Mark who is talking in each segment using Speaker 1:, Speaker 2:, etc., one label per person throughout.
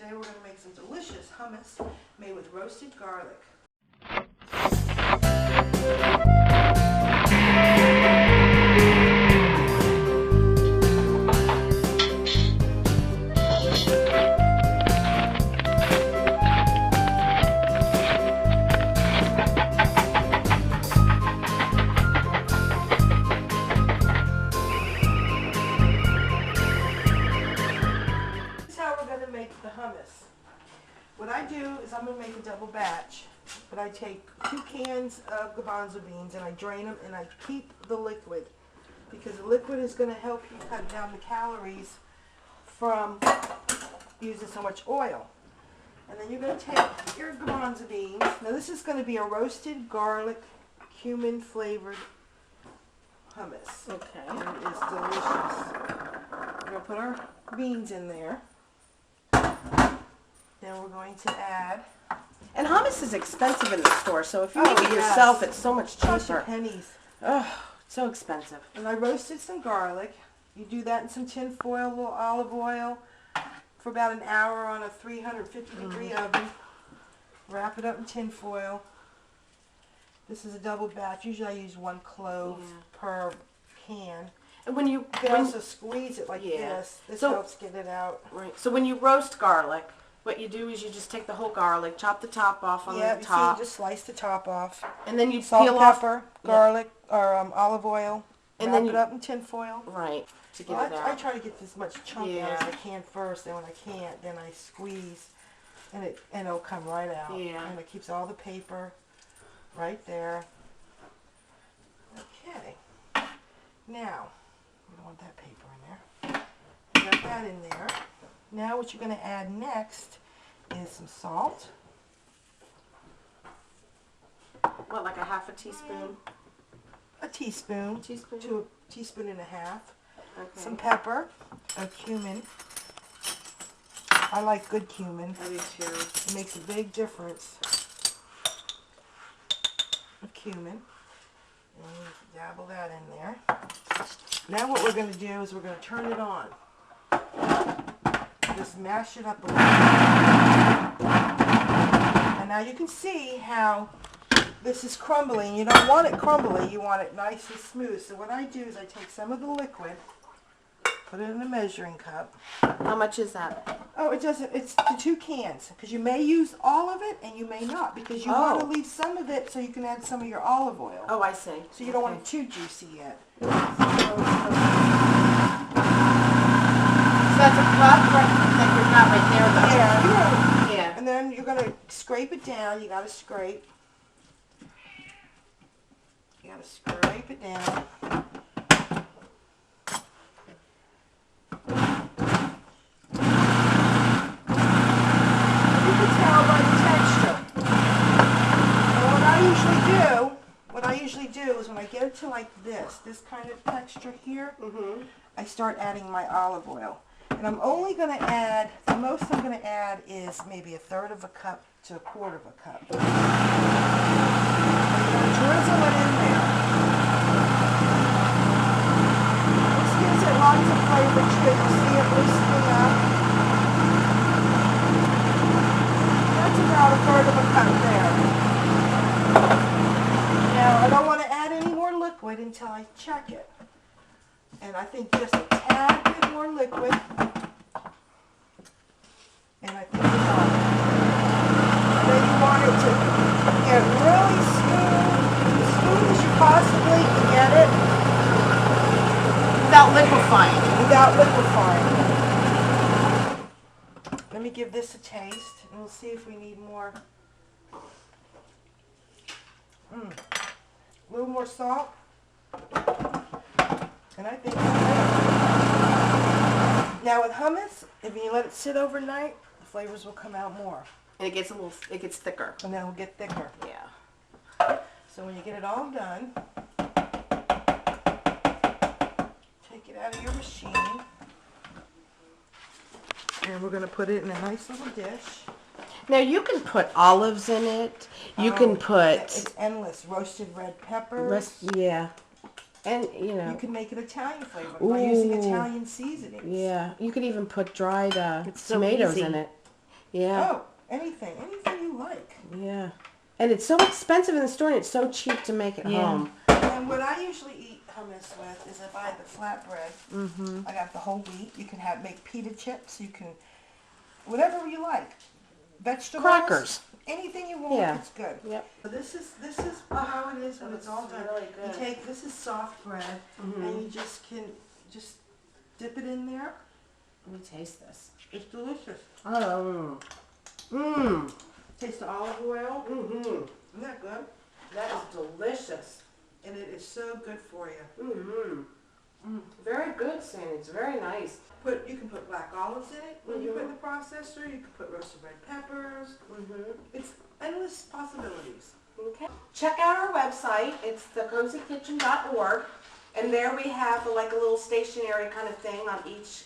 Speaker 1: Today we're going to make some delicious hummus made with roasted garlic. Make the hummus. What I do is I'm going to make a double batch, but I take 2 cans of garbanzo beans and I drain them and I keep the liquid because the liquid is going to help you cut down the calories from using so much oil. And then you're going to take your garbanzo beans. Now this is going to be a roasted garlic cumin flavored hummus.
Speaker 2: Okay.
Speaker 1: And it is delicious. We're going to put our beans in there. Then we're going to add...
Speaker 2: And hummus is expensive in the store, so if you make it yourself, it's so much cheaper.
Speaker 1: Pennies.
Speaker 2: Oh, so expensive.
Speaker 1: And I roasted some garlic. You do that in some tin foil, a little olive oil, for about an hour on a 350-degree oven. Wrap it up in tin foil. This is a double batch. Usually I use 1 clove per can.
Speaker 2: And when you
Speaker 1: also squeeze it like this. This helps get it out.
Speaker 2: Right. So when you roast garlic, what you do is you just take the whole garlic, chop the top off on the top.
Speaker 1: Yeah, you just slice the top off.
Speaker 2: And then you
Speaker 1: salt,
Speaker 2: peel
Speaker 1: pepper,
Speaker 2: off
Speaker 1: garlic, or olive oil.
Speaker 2: And
Speaker 1: wrap
Speaker 2: then
Speaker 1: it up in tin foil.
Speaker 2: Right. To get it
Speaker 1: I
Speaker 2: out.
Speaker 1: try to get as much chunk out as I can first, and when I can't, then I squeeze, and it'll come right out.
Speaker 2: Yeah.
Speaker 1: And it keeps all the paper right there. Okay. Now, we don't want that paper in there. You got that in there. Now what you're going to add next is some salt.
Speaker 2: What, like a half a teaspoon?
Speaker 1: A teaspoon.
Speaker 2: A teaspoon?
Speaker 1: To a teaspoon and a half.
Speaker 2: Okay.
Speaker 1: Some pepper. A cumin. I like good cumin.
Speaker 2: I do too.
Speaker 1: It makes a big difference. A cumin. And you dabble that in there. Now what we're going to do is we're going to turn it on. Just mash it up a little. And now you can see how this is crumbling. You don't want it crumbly. You want it nice and smooth. So what I do is I take some of the liquid, put it in a measuring cup.
Speaker 2: How much is that?
Speaker 1: Oh, it doesn't. It's the 2 cans because you may use all of it and you may not because you want to leave some of it so you can add some of your olive oil.
Speaker 2: Oh, I see.
Speaker 1: So you don't want it too juicy yet. So
Speaker 2: that's a cup that you're not right there though.
Speaker 1: Yeah. And then you're going to scrape it down. You got to scrape. You got to scrape it down. You can tell by the texture. And what I usually do is when I get it to like this kind of texture here, I start adding my olive oil. And I'm only going to add, the most I'm going to add is maybe 1/3 of a cup to 1/4 of a cup. I'm going to drizzle it in there. This gives it lots of flavor too. You'll see it loosening up. That's about 1/3 of a cup there. Now I don't want to add any more liquid until I check it. And I think just a tad bit more liquid. And I think it's on. And then you want it to get really smooth, as smooth as you possibly can get it.
Speaker 2: Without liquefying.
Speaker 1: Without liquefying. Let me give this a taste, and we'll see if we need more. A little more salt. And I think that's it. Now with hummus, if you let it sit overnight, the flavors will come out more.
Speaker 2: And it gets thicker.
Speaker 1: And then it'll get thicker.
Speaker 2: Yeah.
Speaker 1: So when you get it all done, take it out of your machine. And we're going to put it in a nice little dish.
Speaker 2: Now you can put olives in it. You can put...
Speaker 1: It's endless. Roasted red peppers.
Speaker 2: Yeah. And, you know...
Speaker 1: You can make it Italian flavor by using Italian seasoning.
Speaker 2: Yeah. You could even put dried tomatoes in it.
Speaker 3: Yeah.
Speaker 1: Oh, anything you like.
Speaker 3: Yeah. And it's so expensive in the store, and it's so cheap to make at home.
Speaker 1: And what I usually eat hummus with is if I have the flatbread. I got the whole wheat. You can make pita chips. You can, whatever you like. Vegetables.
Speaker 3: Crackers.
Speaker 1: Anything you want,
Speaker 3: Yeah.
Speaker 1: it's good.
Speaker 3: Yep.
Speaker 1: So this is how it is when it's all done.
Speaker 3: Really good.
Speaker 1: You take, this is soft bread, and you just dip it in there.
Speaker 3: Let me taste this.
Speaker 1: It's delicious.
Speaker 3: Oh. Mmm.
Speaker 1: Taste the olive oil. Isn't that good?
Speaker 3: That is delicious.
Speaker 1: And it is so good for you.
Speaker 3: Very good, Sandy. It's very nice.
Speaker 1: You can put black olives in it when you put in the processor. You can put roasted red peppers. It's endless possibilities.
Speaker 3: Okay. Check out our website. It's thecozykitchen.org. And there we have like a little stationery kind of thing on each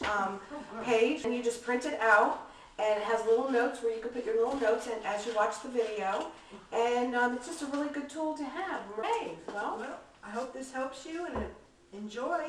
Speaker 3: page. And you just print it out. And it has little notes where you can put your little notes in as you watch the video. And it's just a really good tool to have. Okay, well,
Speaker 1: I hope this helps you and enjoy.